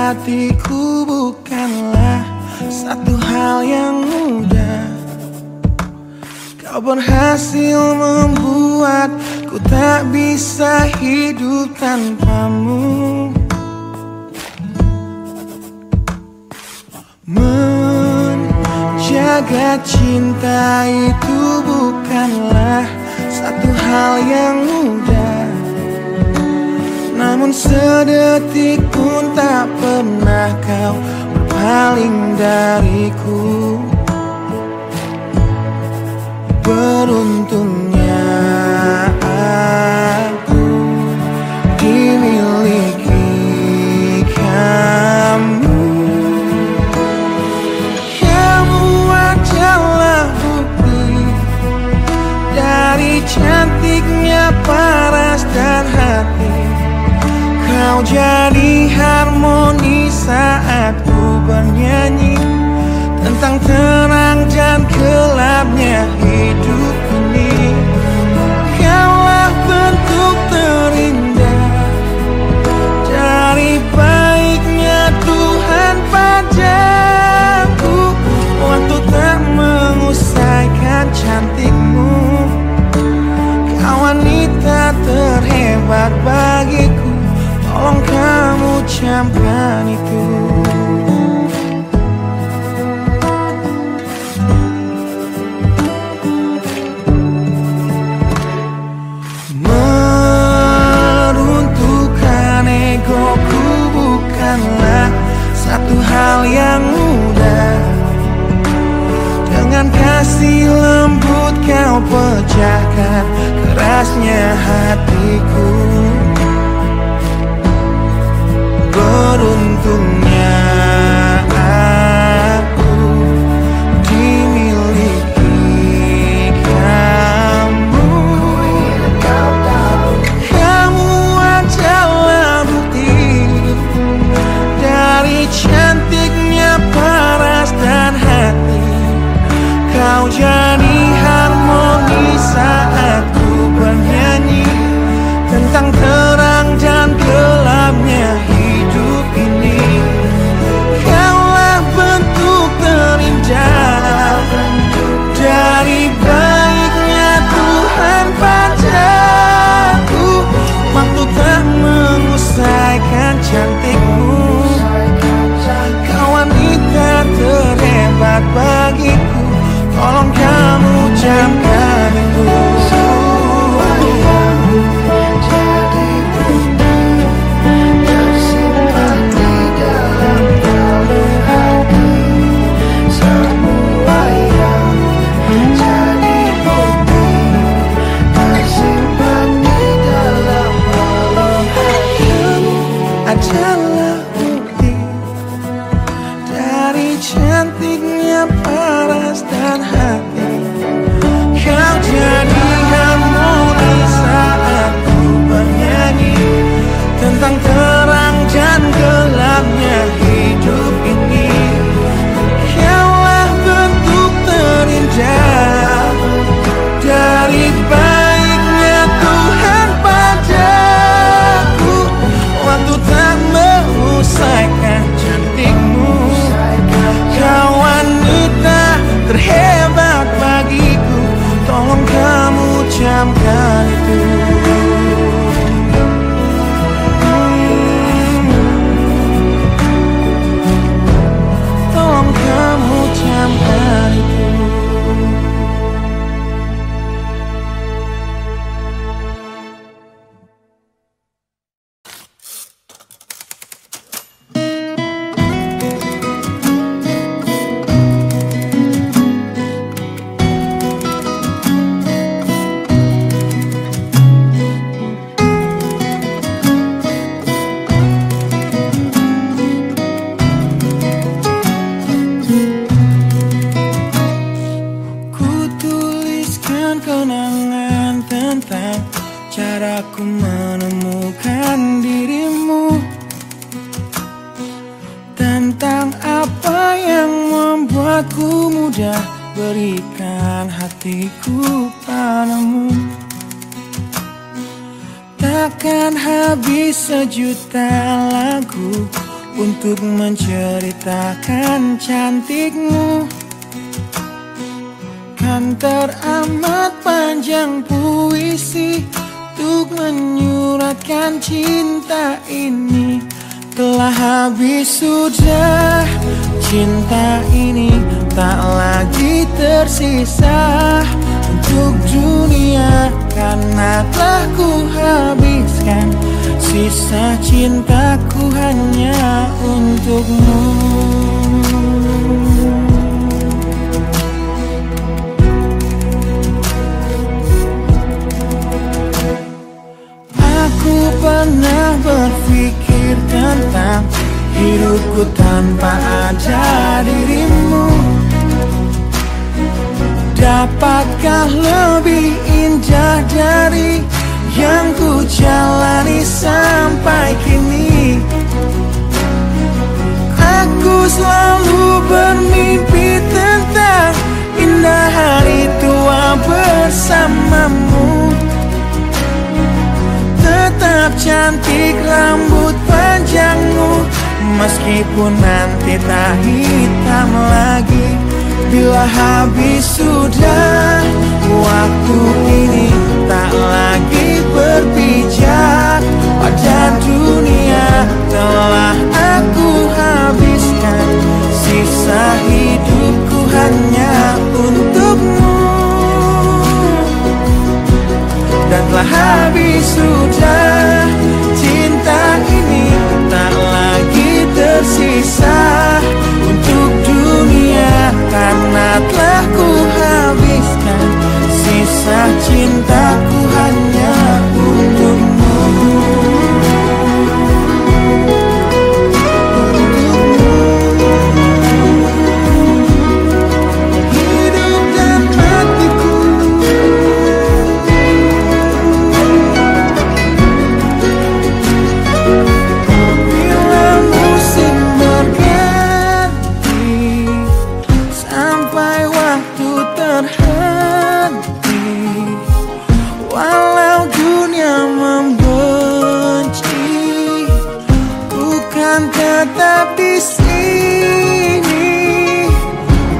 hatiku bukanlah satu hal yang mudah. Kau berhasil membuatku tak bisa hidup tanpamu. Menjaga cinta itu bukanlah satu hal yang mudah. Namun sedetik pun tak pernah kau berpaling dariku. Beruntungnya aku dimiliki kamu. Kamu adalah bukti dari cantiknya paras dan hati. Kau jadi harmoni saat ku bernyanyi tentang terang dan gelapnya hidup ini. Kaulah bentuk terindah dari baiknya Tuhan padaku. Waktu tak mengusaikan cantikmu. Kau wanita terhebat bagiku. Tolong kamu camkan itu. Meruntuhkan egoku bukanlah satu hal yang mudah. Dengan kasih lembut kau pecahkan kerasnya hatiku. Beruntungnya aku dimiliki kamu. Kamu adalah bukti dari cantiknya paras dan hati. Kau jadi harmoni saat ku bernyanyi tentang terang dan gelapnya hidup ini. Kaulah bentuk terindah dari baiknya Tuhan padaku. Waktu tak mengusaikan cantikmu. Kau wanita terhebat bagiku. Tolong kamu camkan itu. Adalah bukti dari cantiknya paras dan hati. Kau jadi harmoni saat ku bernyanyi tentang terang dan gelapnya hidup ini. Kaulah bentuk terindah dari baiknya Tuhan padaku. Waktu tak mengusaikan cantikmu. Kau wanita terhebat bagiku. Tolong kamu camkan itu. Tolong kamu camkan itu. Kenangan tentang caraku menemukan dirimu, tentang apa yang membuatku mudah berikan hatiku padamu. Takkan habis sejuta lagu untuk menceritakan cantikmu. Kan teramat panjang puisi untuk menyuratkan cinta ini. Telah habis sudah cinta ini, tak lagi tersisa untuk dunia, karena telah ku habiskan sisa cintaku hanya untukmu. Aku pernah berpikir tentang hidupku tanpa ada dirimu. Dapatkah lebih indah dari yang ku jalani sampai kini? Aku selalu bermimpi tentang indah hari tua bersamamu. Tetap cantik rambut panjangmu, meskipun nanti tak hitam lagi. Bila habis sudah waktu ini, tak lagi berpijak pada dunia. Telah aku habiskan sisa hidupku hanya untukmu. Dan telah habis sudah cinta ini, tak lagi tersisa untuk dunia, karena telah ku habiskan sisa cintaku hanya untukmu. Hidup dan matiku, bila musim berganti sampai waktu terhenti, walau dunia membenci, bukan tetap di sini.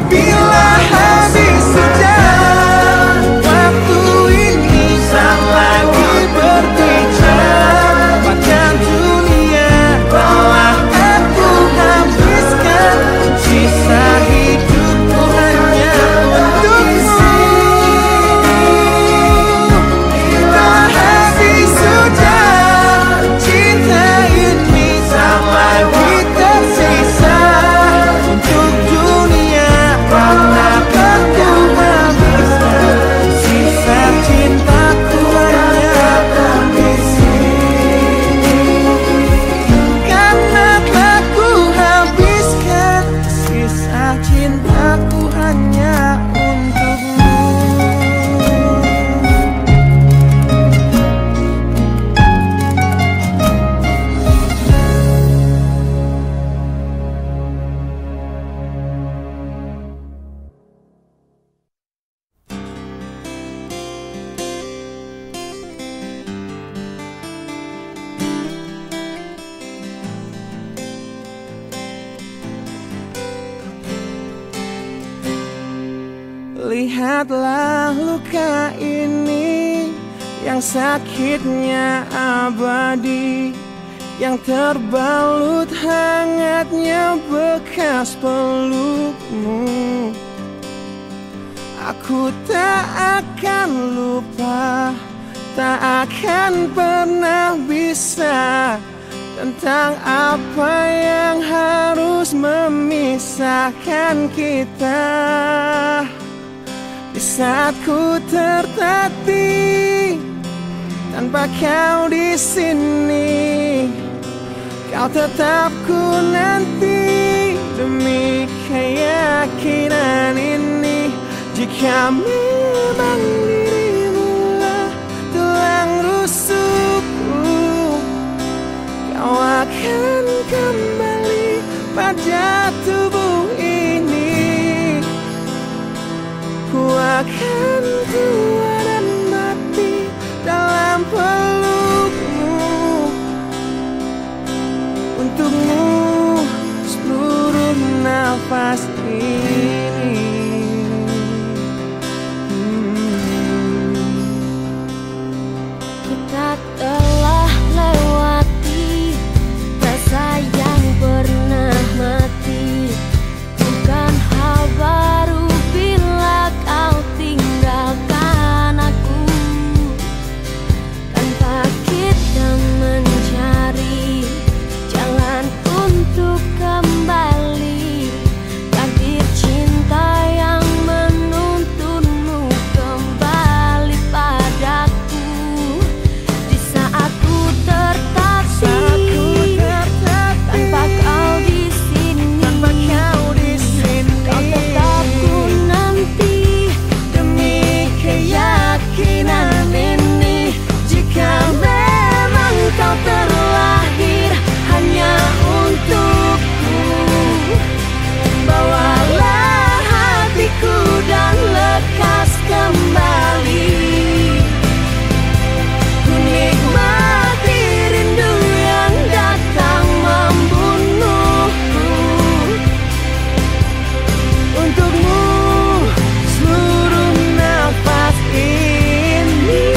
Bila habis sudah waktu ini, tak lagi berbicara pada dunia. Telah aku habiskan sisa hidupku hanya untukmu. Bila habis sudah cinta ini, tak lagi tersisa untuk dunia, karena aku habiskan sisa cintaku hanya untukmu. Karena telah ku habiskan sisa cintaku hanya untukmu. Lihatlah luka ini yang sakitnya abadi, yang terbalut hangatnya bekas pelukmu. Aku tak akan lupa, tak akan pernah bisa, tentang apa yang harus memisahkan kita. Di saat ku tertatih tanpa kau di sini, kau tetap ku nanti demi keyakinan ini. Jika memang dirimulah tulang rusukku, kau akan kembali pada tubuh ini. Ku akan tua dan mati dalam pelukmu untukmu. nafas ini. Kita telah lewati rasa yang pernah mati. Bukan hal baru bila kau tinggalkan aku. Tanpa kita mencari jalan untuk kembali, takdir cinta yang menuntunmu kembali padaku. Di saat ku tertatih, tanpa kau di sini, kau tetap ku nanti demi keyakinan ini. Jika memang kau terlahir hanya untukku, bawalah hatiku dan lekas kembali. Ku nikmati rindu yang datang membunuhku. Untukmu seluruh nafas ini.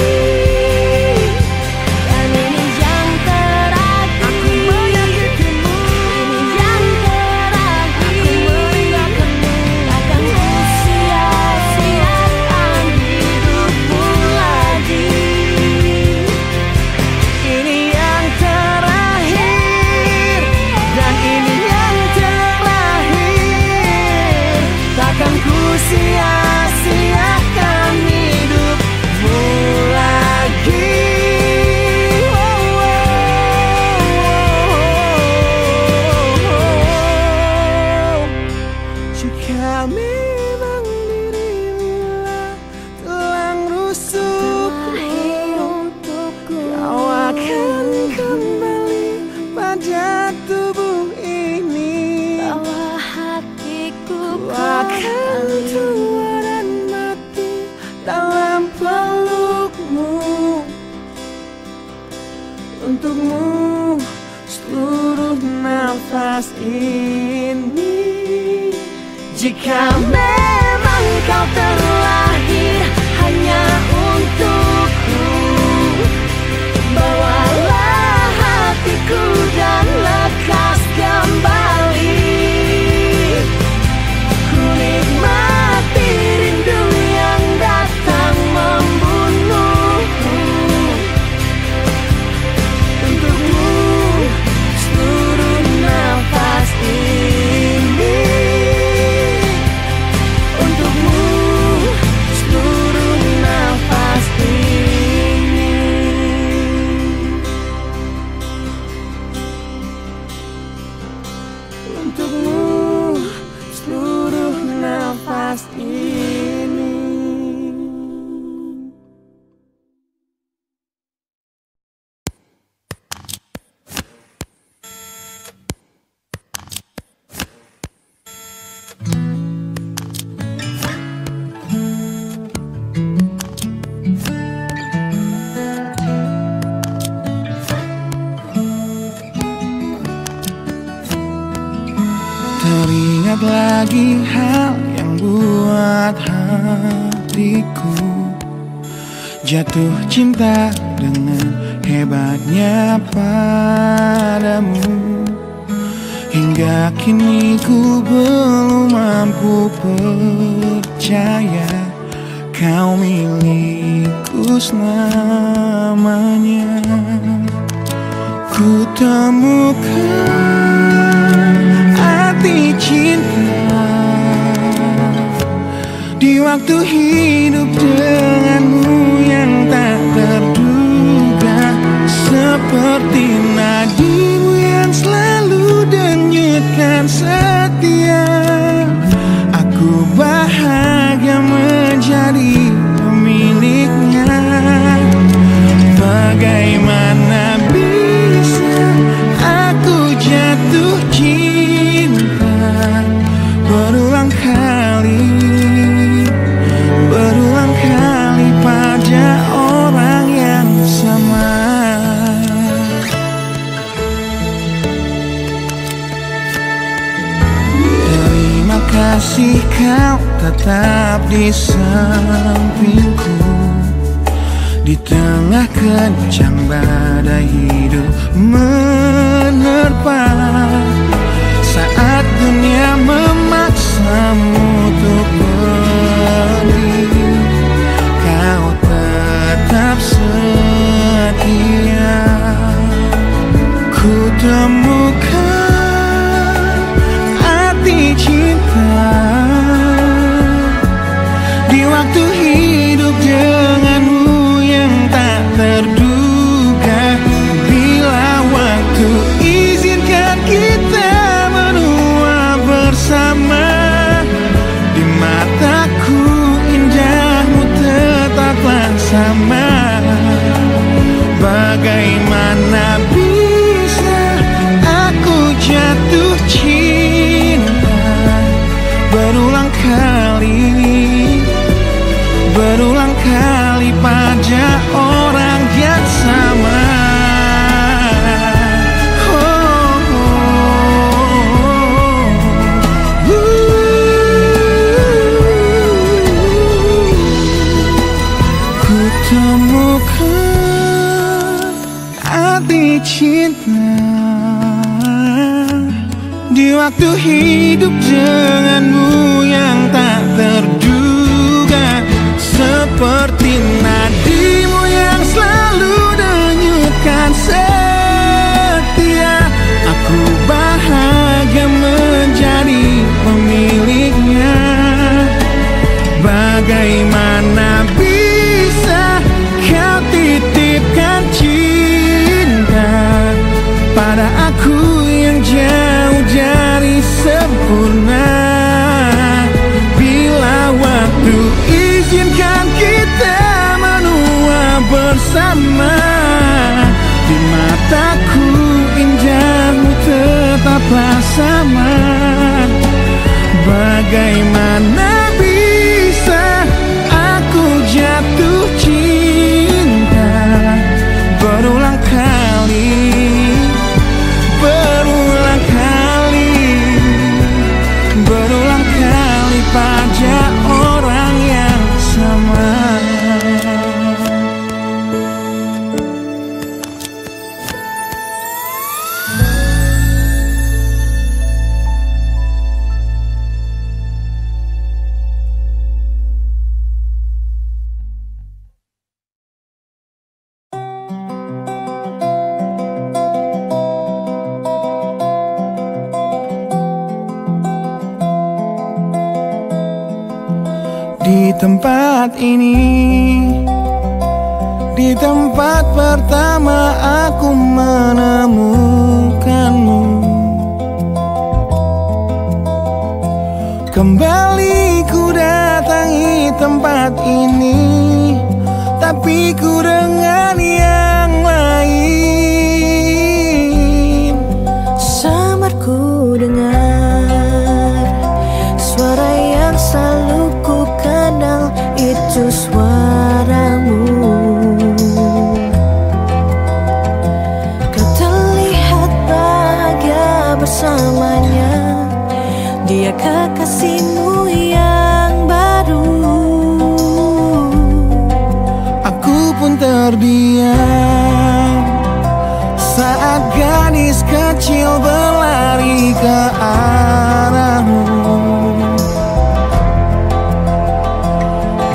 Dan ini yang terakhir. Aku menyakitimu. Ini yang terakhir. Aku meninggalkanmu. Takkan ku sia-siakan hidupmu lagi. Ini yang terakhir. Dan ini yang terakhir. Takkan ku sia-siakan hidupmu lagi. Jika memang dirimulah tulang rusukku, kau akan kembali pada tubuh ini. Bawa hatiku, ku akan tua dan mati dalam pelukmu. Untukmu seluruh nafas ini. Jika memang kau terlahir hanya untukku, bawalah hatiku dan lekas kembali. Ku nikmati rindu yang datang membunuhku. Untukmu seluruh nafas ini. Untukmu seluruh nafas ini. Untukmu seluruh nafas ini. Teringat lagi hal yang buat hatiku jatuh cinta dengan hebatnya padamu. Hingga kini ku belum mampu percaya kau milikku selamanya. Ku temukan arti cinta di waktu hidup denganmu yang tak terduga. Seperti nadimu yang selalu denyutkan setia. Aku bahagia menjadi pemiliknya. Bagaimana bisa aku jatuh cinta berulang kali pada orang yang sama. Masih kau tetap di sampingku, di tengah kencang badai hidup menerpa. Saat dunia memaksamu untuk pergi, kau tetap setia. Ku temukan arti cinta di waktu hidup denganmu yang tak terduga. Bila waktu izinkan kita menua bersama, di mataku indahmu tetaplah sama. Bagaimana bisa aku jatuh cinta berulang kali pada orang yang sama. Ku temukan arti cinta di waktu hidup denganmu yang tak terduga. Seperti nadimu yang selalu denyutkan setia, aku bahagia menjadi pemiliknya. Bagaimana bisa kau titipkan cinta pada aku yang jauh dari sempurna? Bila waktu izinkan kita menua bersama, di mataku indahmu tetaplah sama. Bagaimana bisa aku jatuh cinta berulang kali pada orang yang sama. Di tempat ini, di tempat pertama aku menemukanmu. Kembali ku datangi tempat ini, tapi ku dengan yang lain. Samar ku dengar suara yang selalu ku kenal, itu suaramu. Kau terlihat bahagia bersamanya, dia kekasihmu yang baru. Aku pun terdiam saat gadis kecil berlari ke arahmu.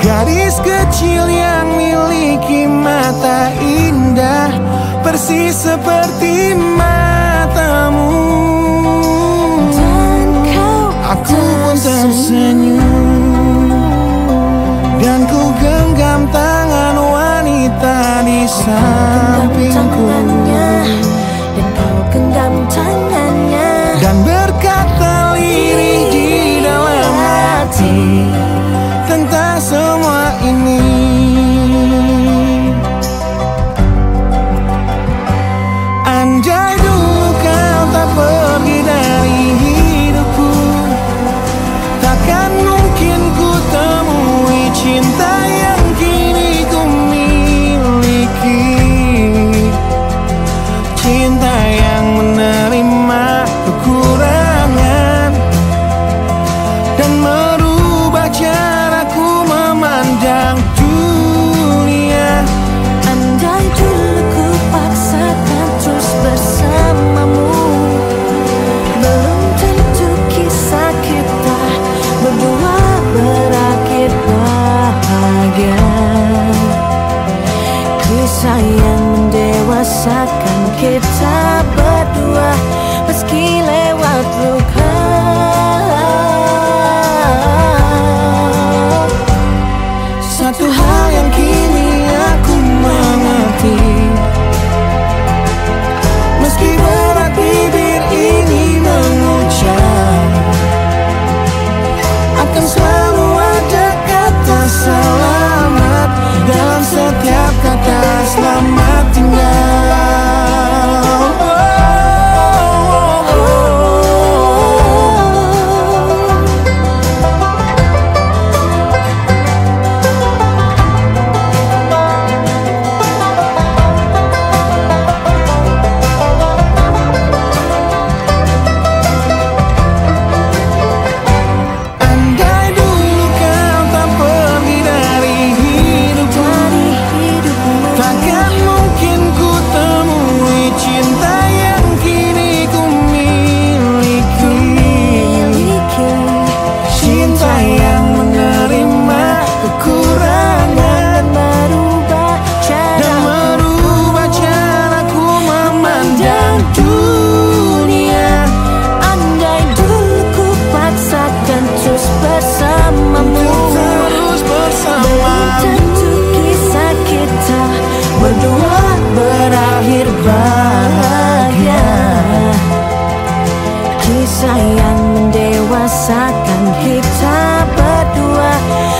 Gadis kecil yang miliki mata indah, persis seperti matamu. Dan kau aku pun tersenyum, dan ku genggam tangan wanita di sampingku. Dan kau genggam tangannya, dan berkata lirih di dalam hati tentang semua ini. sayang mendewasakan kita berdua.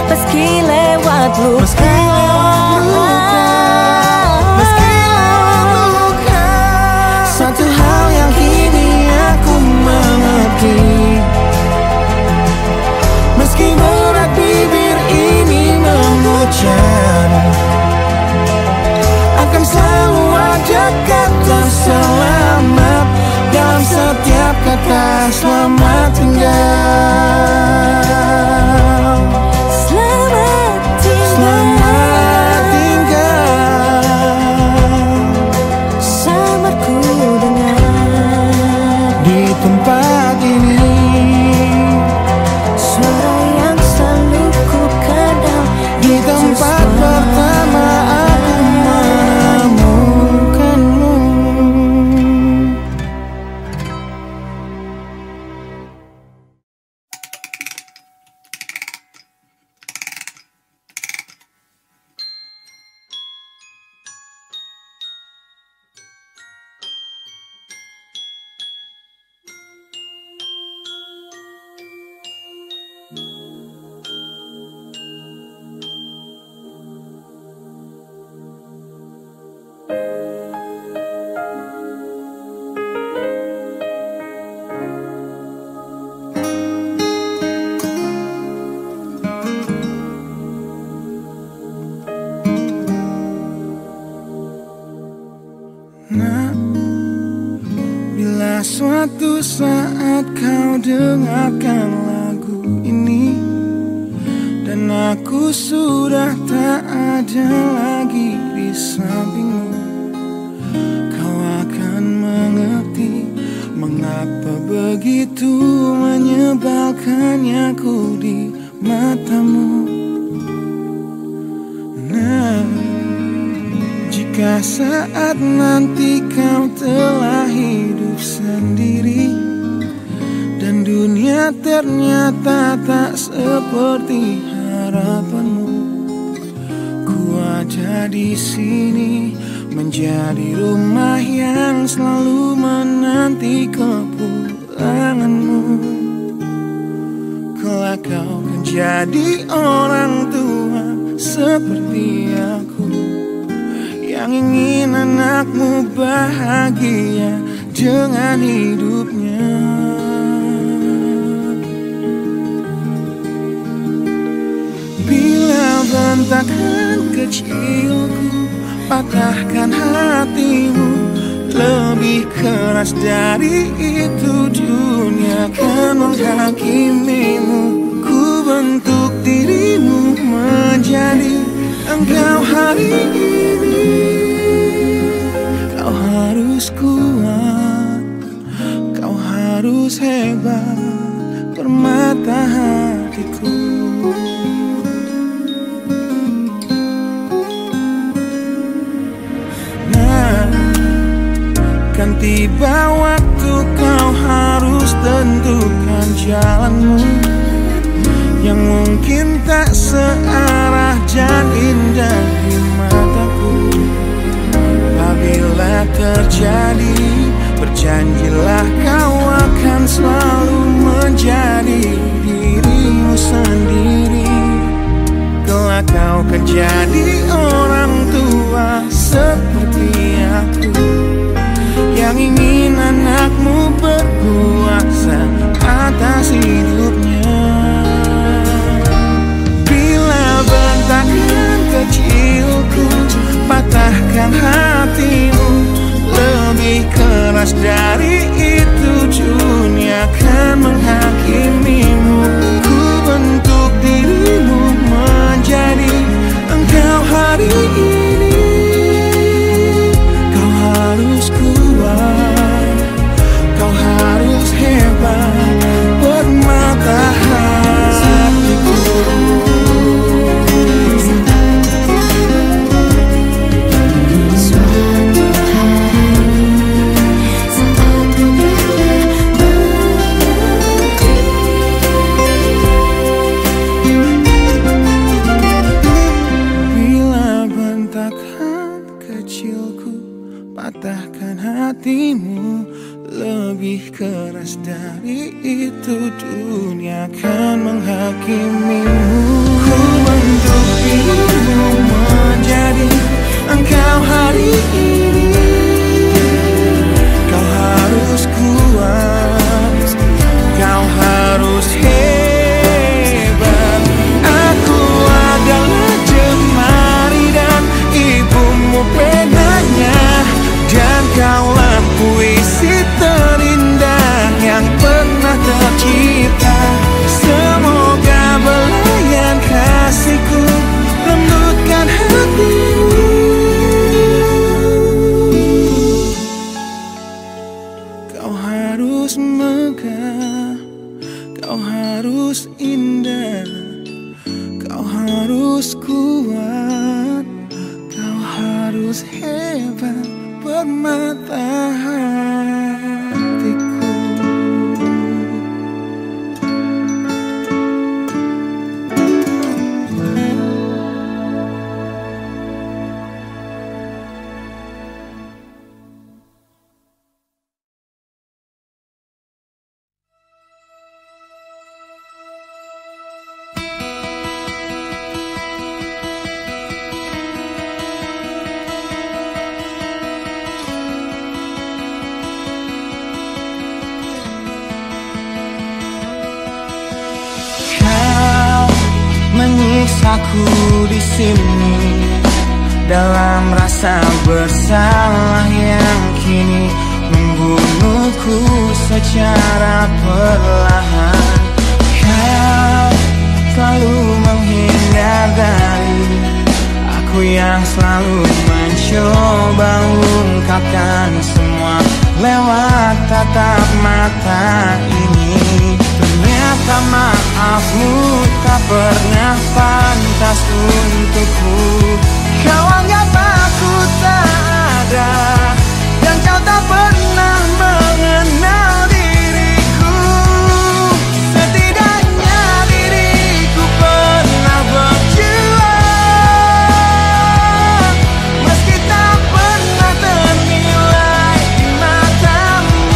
Meski lewat luka, satu hal yang kini aku mengerti. Meski berat bibir ini mengucap, akan selalu ada kata selamat dalam setiap kata selamat tinggal. Selamat tinggal. Sabarku dengar Di tempat ini suara yang selalu ku kenal. di tempat pertama aku menemukanmu. Nah, bila suatu saat kau dengarkan lagu ini dan aku sudah tak ada lagi di sampingmu, kau akan mengerti mengapa begitu menyebalkannya aku di matamu. Nah, jika saat nanti kau telah hidup sendiri dan dunia ternyata tak seperti harapanmu, ku ada di sini menjadi rumah yang selalu menanti kepulanganmu. Kelak kau kan jadi orang tua seperti aku, yang ingin anakmu bahagia dengan hidupnya. Bila bentakan kecilku patahkan hatimu, lebih keras dari itu dunia kan menghakimimu. Ku bentuk dirimu menjadi engkau hari ini. Kau harus kuat, kau harus hebat, permata hatiku. Nah, kan tiba waktu kau harus tentukan jalanmu, yang mungkin tak searah dan indah di mataku. Apabila terjadi, berjanjilah kau akan selalu menjadi dirimu sendiri. Kelak kau akan jadi orang tua seperti aku, yang ingin anakmu berkuasa atas hidupnya. Bentakan kecilku patahkan hatimu, lebih keras dari itu dunia kan menghakimimu. Ku bentuk dirimu menjadi engkau hari ini. Kau harus kuat, kau harus keras dari itu, dunia akan menghakimimu. Ku bentuk dirimu menjadi engkau hari ini. Kau harus kuat, kau harus hebat. Aku adalah jemari dan ibumu penanya, dan kaulah puisi terindah yang pernah tercipta. Semoga belayan kasihku lembutkan hatimu. Kau harus megah, kau harus indah, kau harus kuat, kau harus hebat, permata hatiku. Menyiksaku di sini dalam rasa bersalah yang kini membunuhku secara perlahan. Kau selalu menghindar dari aku yang selalu mencoba ungkapkan semua lewat tatap mata ini. Ternyata maafmu tak pernah pantas untukku. Kau anggap aku tak ada, dan kau tak pernah mengenal diriku. Setidaknya diriku pernah berjuang, meski tak pernah ternilai di matamu.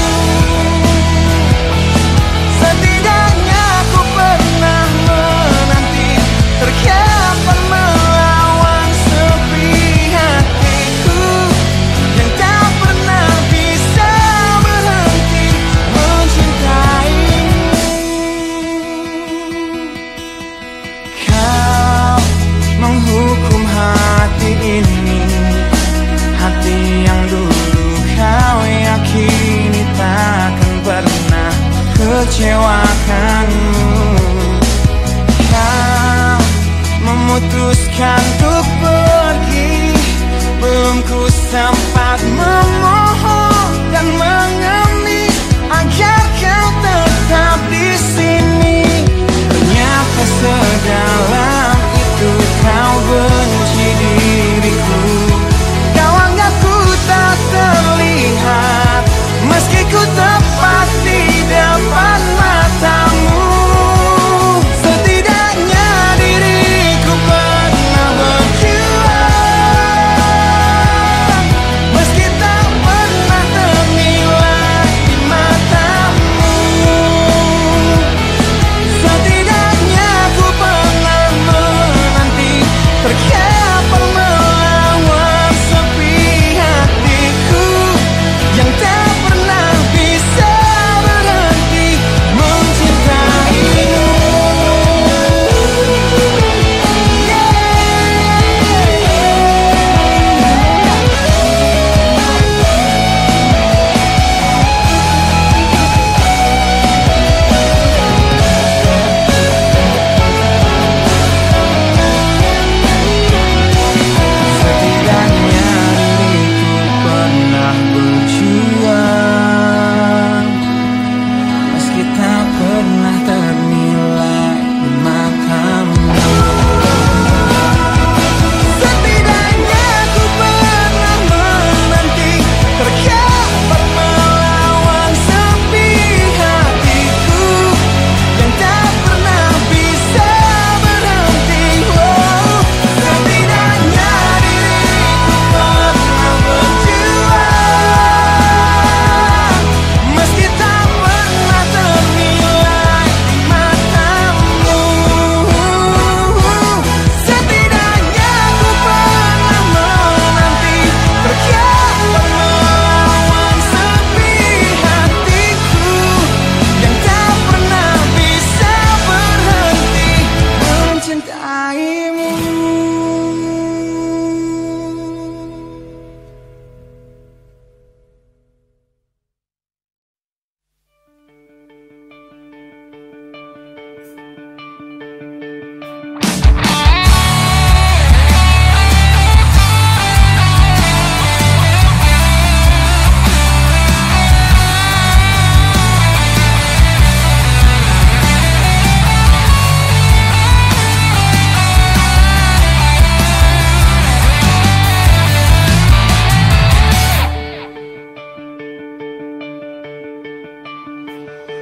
Setidaknya aku pernah menanti, terkapan melawan sepi hatiku, yang tak pernah bisa berhenti mencintaimu. Kau menghukum hati ini, hati yang dulu kau yakini takkan pernah kecewakanmu. Kau memutuskan untuk pergi, belum ku sempat memohon dan mengemis agar kau tetap di sini. Ternyata sedalam itu kau benci diriku. Kau anggap ku tak terlihat, meski ku tepat di depan matamu. Setidaknya diriku pernah berjuang,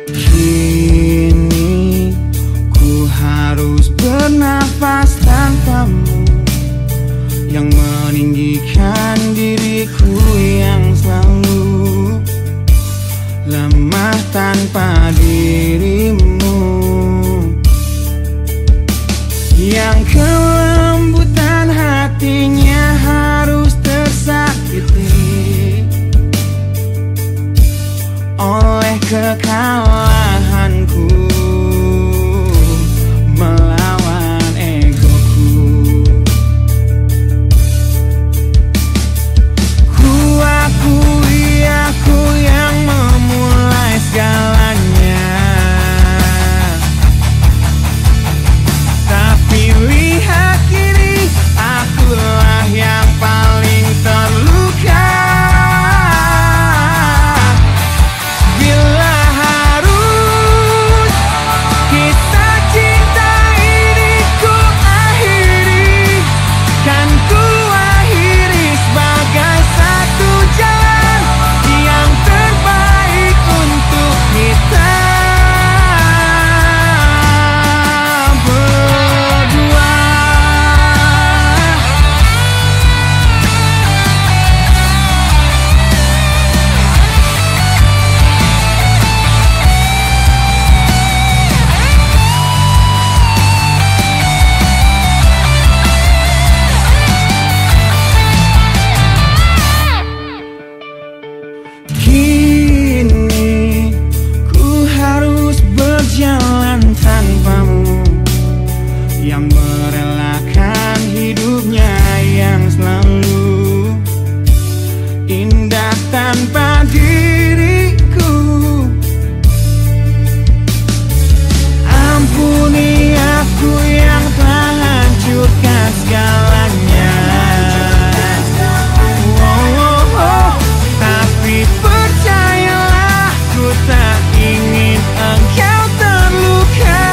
Kini ku harus bernafas tanpamu, yang meninggikan diriku yang selalu lemah tanpa dirimu, yang kelembutan hatinya harus tersakiti oleh kekalahanku melawan egoku. Ku akui aku yang memulai segalanya, tapi lihat kini akulah yang paling terluka. Bila harus kisah cinta ini ku akhiri, kan ku akhiri sebagai satu jalan yang terbaik untuk kita berdua. Kini ku harus berjalan tanpamu, yang merelakan hidupnya yang selalu indah tanpa diriku. Ampuni aku yang telah hancurkan segalanya. Tapi percayalah, ku tak ingin engkau terluka.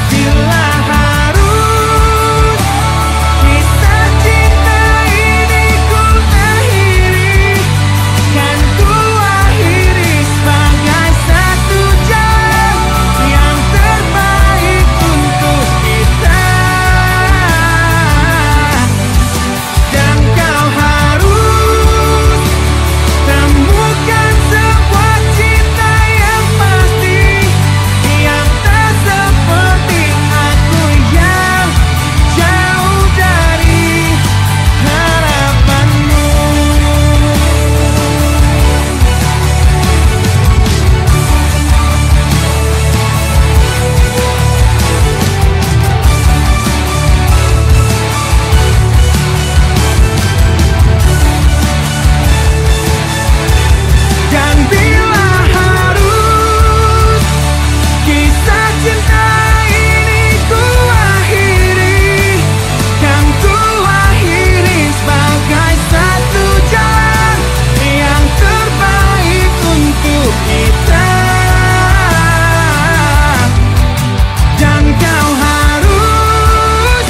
Bila harus kisah cinta ini ku akhiri, kan ku akhiri sebagai satu jalan yang terbaik untuk kita. Dan kau harus temukan sebuah cinta yang pasti, yang tak seperti aku yang jauh dari harapanmu. Dan bila harus kisah cinta ini ku akhiri, kan ku akhiri sebagai satu jalan yang terbaik untuk kita. Dan kau harus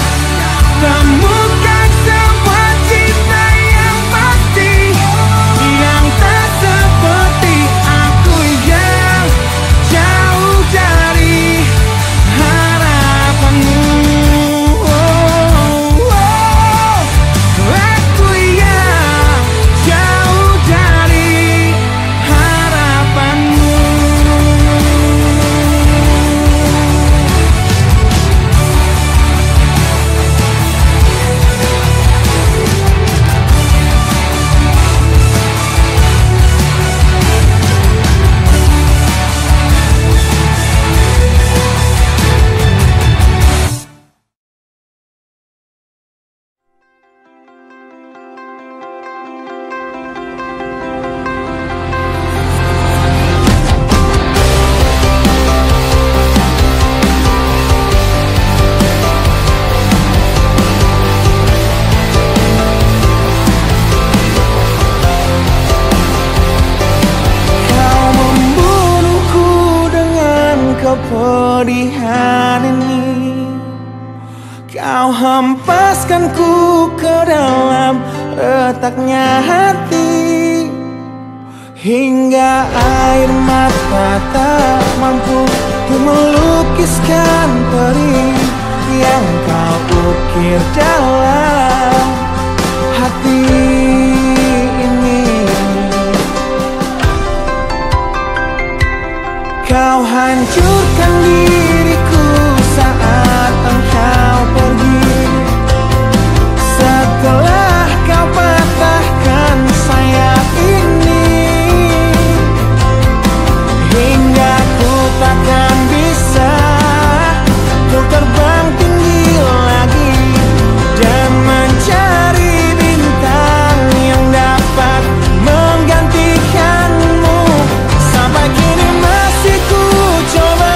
temukan sebuah cinta yang pasti, yang tak seperti aku yang jauh dari harapanmu. Aku yang jauh dari harapanmu. Kau membunuhku dengan kepedihan ini, kau hempaskanku ke dalam retaknya hati. hingga air mata tak mampu untuk melukiskan perih yang kau ukir dalam hati ini. Kau hancurkan diriku saat engkau pergi, setelah kau patahkan sayap ini, hingga ku takkan bisa untuk terbang tinggi lagi dan mencari bintang yang dapat menggantikanmu. Sampai kini masih ku coba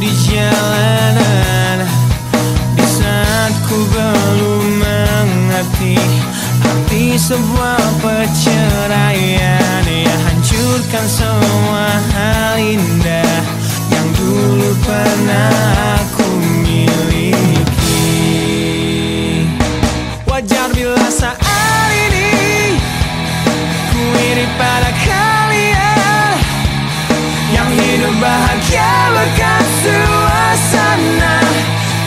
di jalanan. Di saat ku belum mengerti arti sebuah perceraian yang hancurkan semua hal indah yang dulu pernah aku miliki. Wajar bila saat ini ku iri pada kalian yang hidup bahagia berkat suasana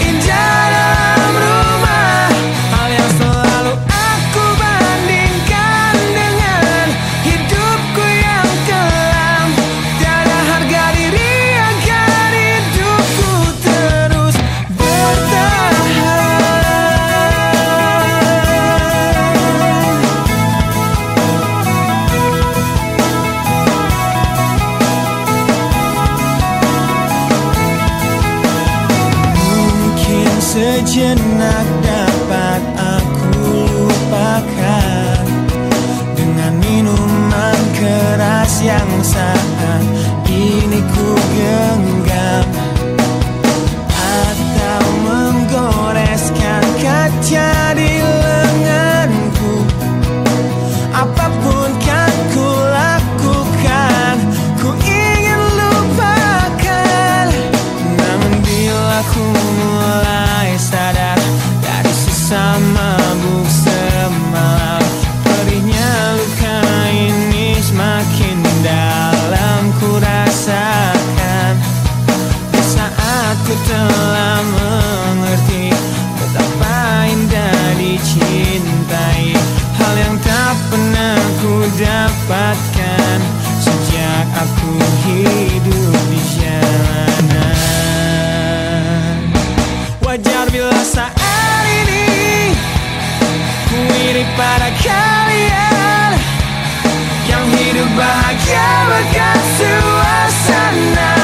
indah dalam rumah. Hal yang selalu aku bandingkan dengan hidupku yang kelam. Tiada harga diri agar hidupku terus bertahan. Mungkin sejenak dapat aku lupakan dengan minuman keras yang saat ini ku genggam, atau menggoreskan kaca di lenganku. Apapun kan ku lakukan, ku ingin lupakan. Namun bila ku mulai sadar dari sisa mabuk semalam, perihnya luka ini semakin dalam ku rasakan. Di saat ku telah mengerti betapa indah dicintai, hal yang tak pernah ku dapatkan sejak aku hidup di jalanan. Wajar bila saat ini ku iri pada kalian yang hidup bahagia berkat suasana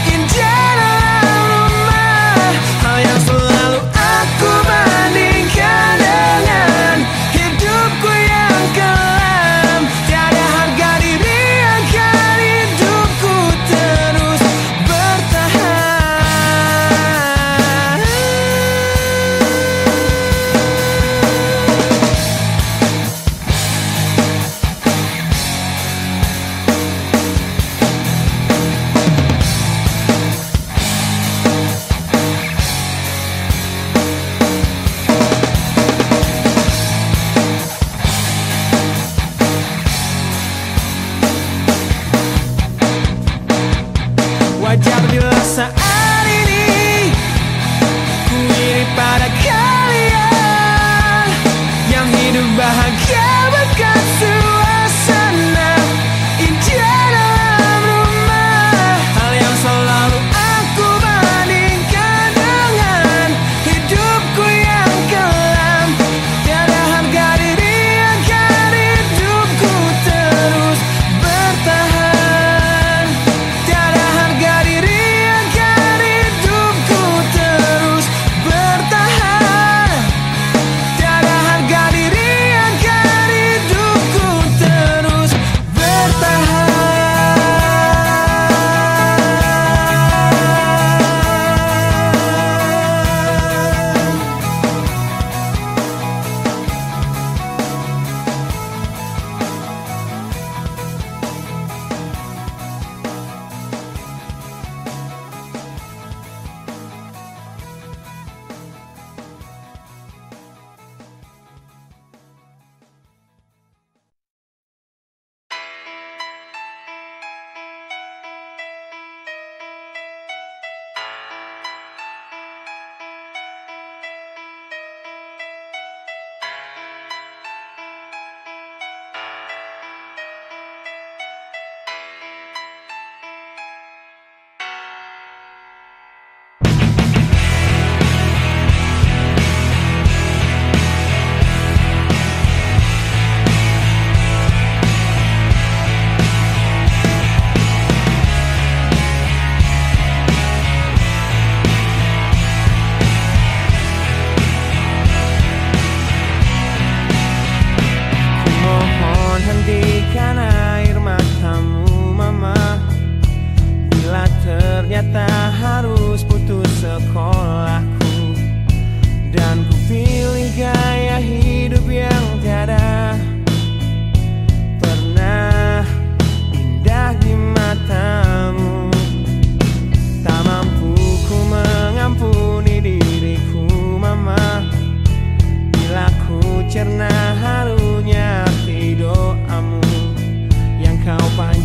indah dalam rumah. Hal yang selalu aku bandingkan dengan hidupku yang kelam. Tiada harga diri agar hidupku terus bertahan.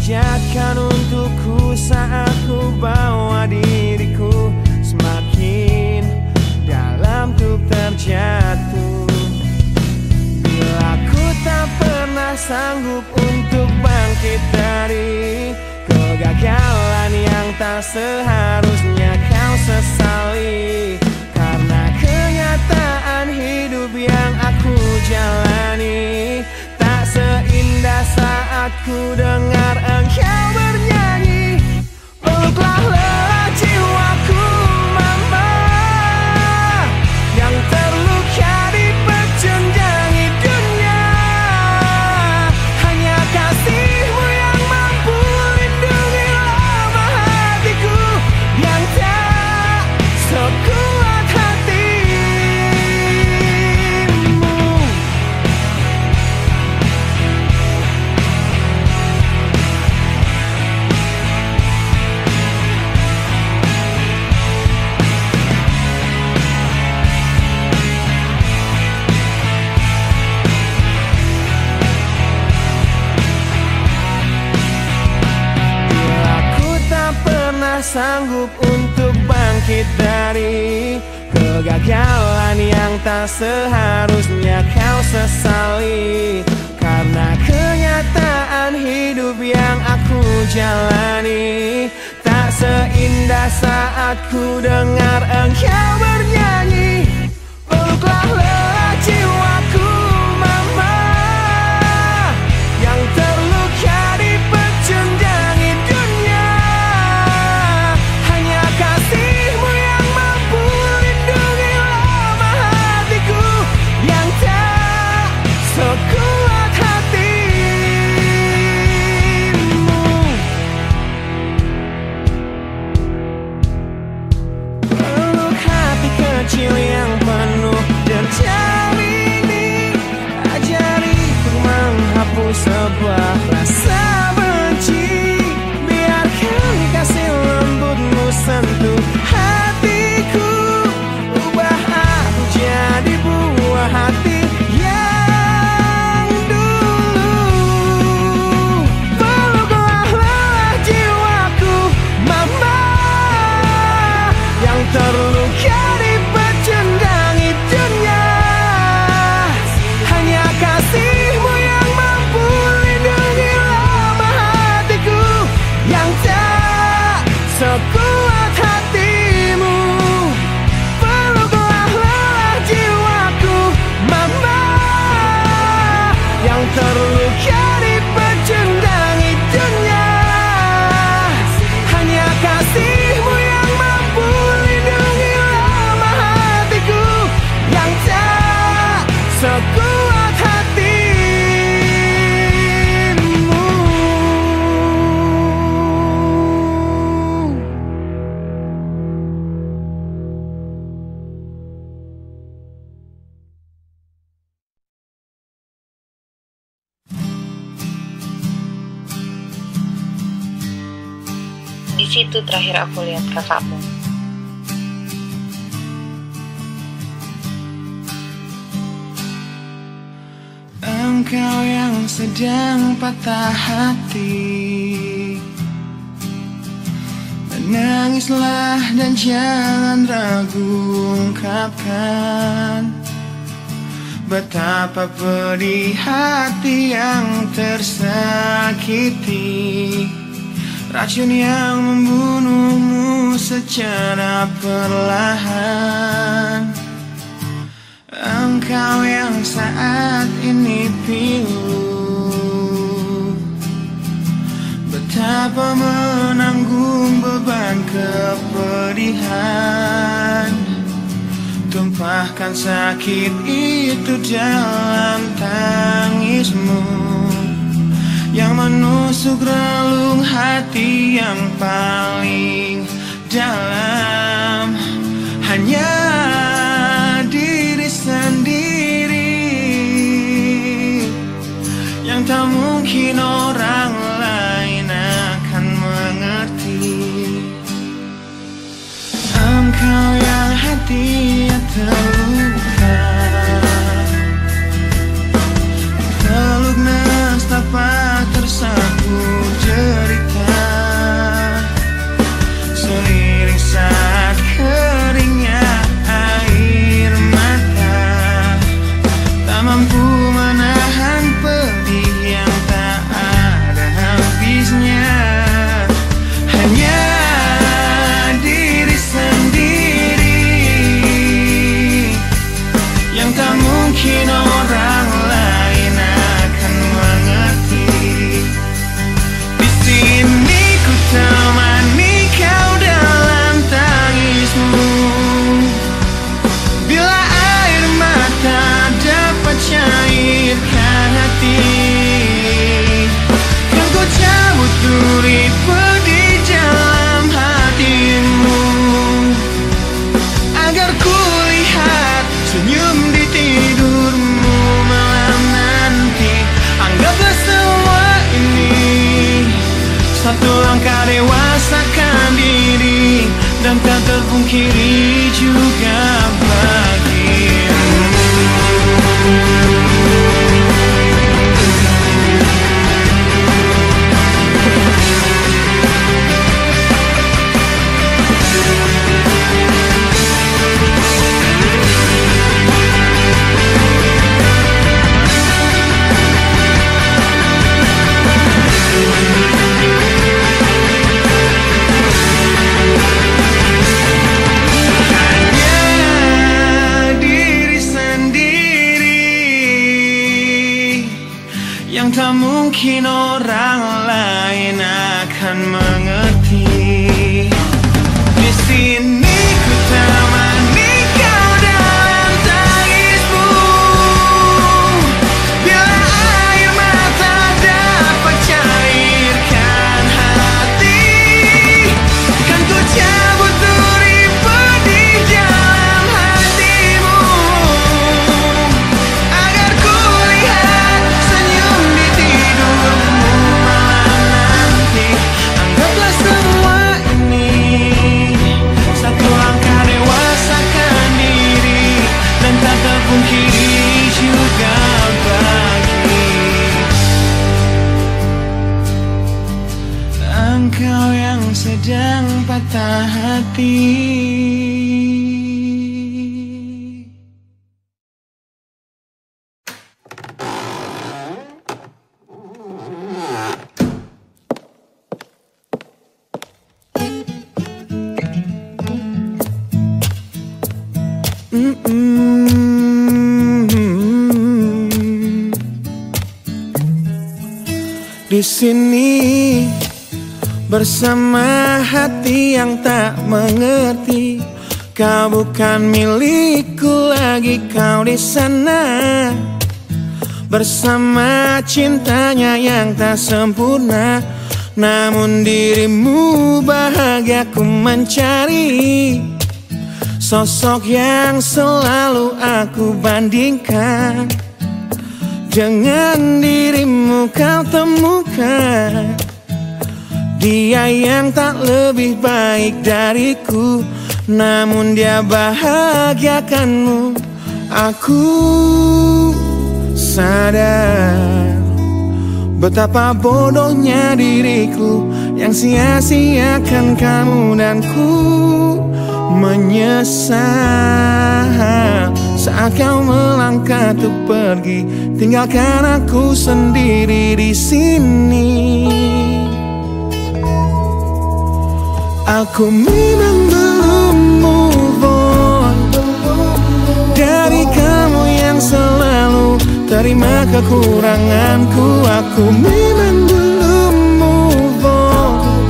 panjatkan untukku saat ku bawa diriku semakin dalam ku terjatuh. Bila ku tak pernah sanggup untuk bangkit dari kegagalan yang tak seharusnya kau sesali, karena kenyataan hidup yang aku jalani tak seindah saat ku dengar engkau bernyanyi. Peluklah lelah jiwaku mama yang terluka di pecundangi dunia. Hanya kasih-Mu yang mampu lindungi lemah hatiku yang tak sekuat hati-Mu. Bila ku tak pernah sanggup untuk bangkit dari kegagalan yang tak seharusnya kau sesali, karena kenyataan hidup yang aku jalani tak seindah saat ku dengar engkau bernyanyi. Peluklah lelah jiwaku mama yang terluka di pecundangi dunia. Hanya kasih-Mu yang mampu lindungi lemah hatiku yang tak sekuat hati-Mu. Peluk hati kecil yang penuh derjal ini, ajari ku menghapus sebuah rasa benci. Biarkan kasih lembut-Mu sentuh hatiku, ubah aku jadi buah hati yang dulu. Peluklah lelah jiwaku mama yang terluka di pecundangi dunia. Hanya kasih-Mu yang mampu lindungi lemah hatiku yang tak sekuat hati-Mu. Peluklah lelah jiwaku mama yang terluka di pecundangi dunia. Hanya kasih-Mu yang mampu lindungi lemah hatiku yang tak sekuat hati-Mu. Di situ terakhir aku lihat kakakmu. Engkau yang sedang patah hati, menangislah dan jangan ragu ungkapkan betapa pedih hati yang tersakiti. Racun yang membunuhmu secara perlahan. Engkau yang saat ini pilu, betapa menanggung beban kepedihan. Tumpahkan sakit itu dalam tangismu yang menusuk relung hati yang paling dalam. Hanya diri sendiri yang tak mungkin orang lain akan mengerti. Engkau yang hatinya terluka, peluk nestapa tersapu langkah dewasakan diri, dan tak terpungkiri juga bagimu. Yang tak mungkin orang lain akan mengerti. Di sini ku temani kau dalam tangismu, bila air mata dapat cairkan hati, kan ku cabut duri pedih dalam hatimu, agar ku lihat senyum di tidurmu malam nanti. Anggaplah semua ini satu langkah dewasakan diri, dan tak terpungkiri juga bagi engkau yang sedang patah hati. Di sini bersama hati yang tak mengerti, kau bukan milikku lagi, kau di sana bersama cintanya yang tak sempurna. Namun dirimu bahagia ku mencari, sosok yang selalu aku bandingkan dengan dirimu. Kau temukan dia yang tak lebih baik dariku, namun dia bahagiakanmu. Aku sadar betapa bodohnya diriku yang sia-siakan kamu, dan ku menyesal saat kau melangkah untuk pergi, tinggalkan aku sendiri di sini. Aku memang belum move on dari kamu yang selalu terima kekuranganku. Aku memang belum move on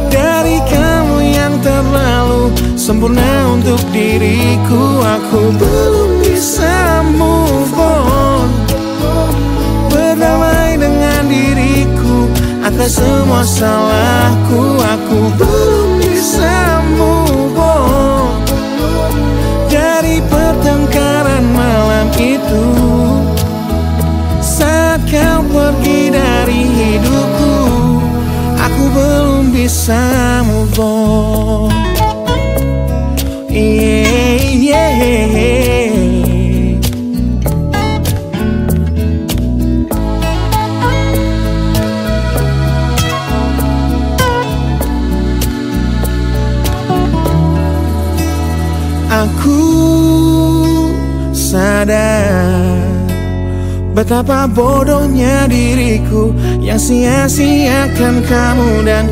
dari kamu yang terlalu sempurna untuk diriku. Aku belum bisa move on, berdamai dengan diriku atas semua salahku. Aku belum bisa move on dari pertengkaran malam itu, saat kau pergi dari hidupku. Aku belum bisa move on. Aku sadar betapa bodohnya diriku yang sia-siakan kamu dan